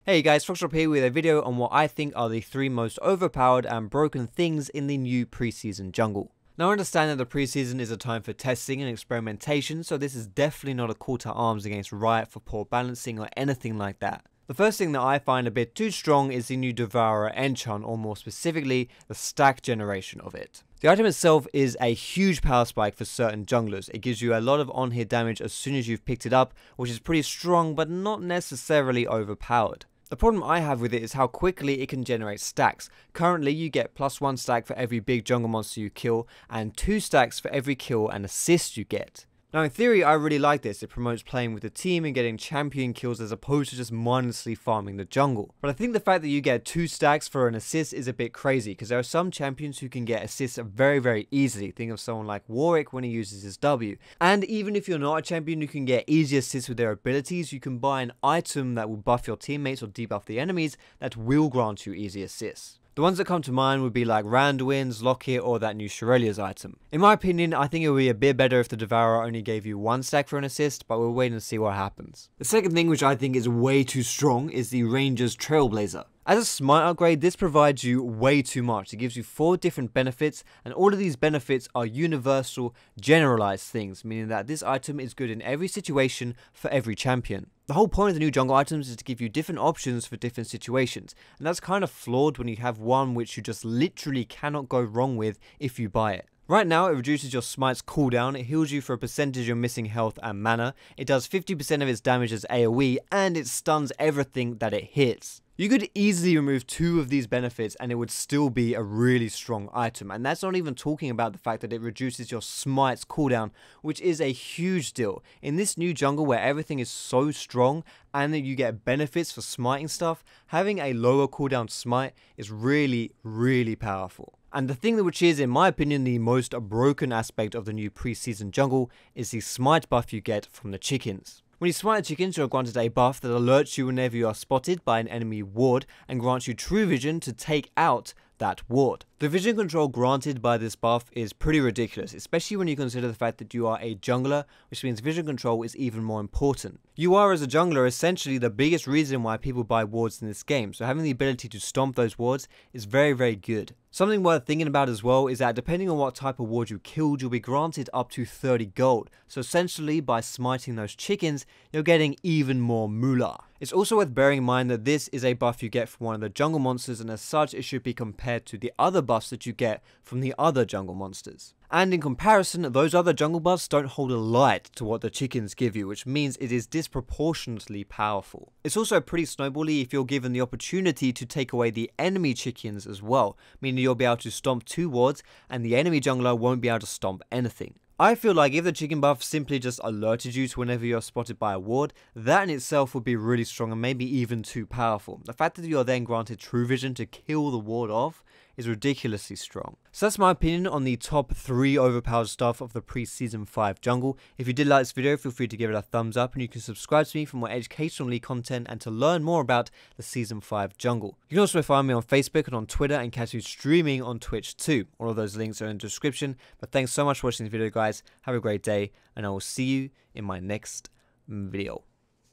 Hey guys, Foxdrop here with a video on what I think are the 3 most overpowered and broken things in the new preseason jungle. Now I understand that the preseason is a time for testing and experimentation, so this is definitely not a call to arms against Riot for poor balancing or anything like that. The first thing that I find a bit too strong is the new Devourer enchant, or more specifically, the stack generation of it. The item itself is a huge power spike for certain junglers. It gives you a lot of on-hit damage as soon as you've picked it up, which is pretty strong but not necessarily overpowered. The problem I have with it is how quickly it can generate stacks. Currently you get +1 stack for every big jungle monster you kill, and 2 stacks for every kill and assist you get. Now in theory I really like this. It promotes playing with the team and getting champion kills as opposed to just mindlessly farming the jungle. But I think the fact that you get 2 stacks for an assist is a bit crazy, because there are some champions who can get assists very easily. Think of someone like Warwick when he uses his W. And even if you're not a champion who can get easy assists with their abilities, you can buy an item that will buff your teammates or debuff the enemies that will grant you easy assists. The ones that come to mind would be like Randuin's, Lockett, or that new Shurelya's item. In my opinion, I think it would be a bit better if the Devourer only gave you 1 stack for an assist, but we'll wait and see what happens. The second thing, which I think is way too strong, is the Ranger's Trailblazer. As a smite upgrade, this provides you way too much. It gives you 4 different benefits, and all of these benefits are universal, generalized things, meaning that this item is good in every situation for every champion. The whole point of the new jungle items is to give you different options for different situations, and that's kind of flawed when you have one which you just literally cannot go wrong with if you buy it. Right now, it reduces your smite's cooldown, it heals you for a percentage of missing health and mana, it does 50% of its damage as AoE, and it stuns everything that it hits. You could easily remove 2 of these benefits and it would still be a really strong item, and that's not even talking about the fact that it reduces your smite's cooldown, which is a huge deal. In this new jungle where everything is so strong and that you get benefits for smiting stuff, having a lower cooldown smite is really powerful. And the thing which is, in my opinion, the most broken aspect of the new preseason jungle is the smite buff you get from the chickens. When you smite the chickens, you're granted a buff that alerts you whenever you are spotted by an enemy ward and grants you true vision to take out that ward. The vision control granted by this buff is pretty ridiculous, especially when you consider the fact that you are a jungler, which means vision control is even more important. You are, as a jungler, essentially the biggest reason why people buy wards in this game, so having the ability to stomp those wards is very good. Something worth thinking about as well is that depending on what type of ward you killed, you'll be granted up to 30 gold, so essentially by smiting those chickens, you're getting even more moolah. It's also worth bearing in mind that this is a buff you get from one of the jungle monsters, and as such it should be compared to the other buffs that you get from the other jungle monsters. And in comparison, those other jungle buffs don't hold a light to what the chickens give you, which means it is disproportionately powerful. It's also pretty snowbally if you're given the opportunity to take away the enemy chickens as well, meaning you'll be able to stomp 2 wards and the enemy jungler won't be able to stomp anything. I feel like if the chicken buff simply just alerted you to whenever you're spotted by a ward, that in itself would be really strong and maybe even too powerful. The fact that you're then granted true vision to kill the ward off is ridiculously strong. So that's my opinion on the top 3 overpowered stuff of the pre-season 5 jungle. If you did like this video, feel free to give it a thumbs up, and you can subscribe to me for more educational league content and to learn more about the season 5 jungle. You can also find me on Facebook and on Twitter, and catch me streaming on Twitch too. All of those links are in the description. But thanks so much for watching this video, guys. Have a great day, and I will see you in my next video.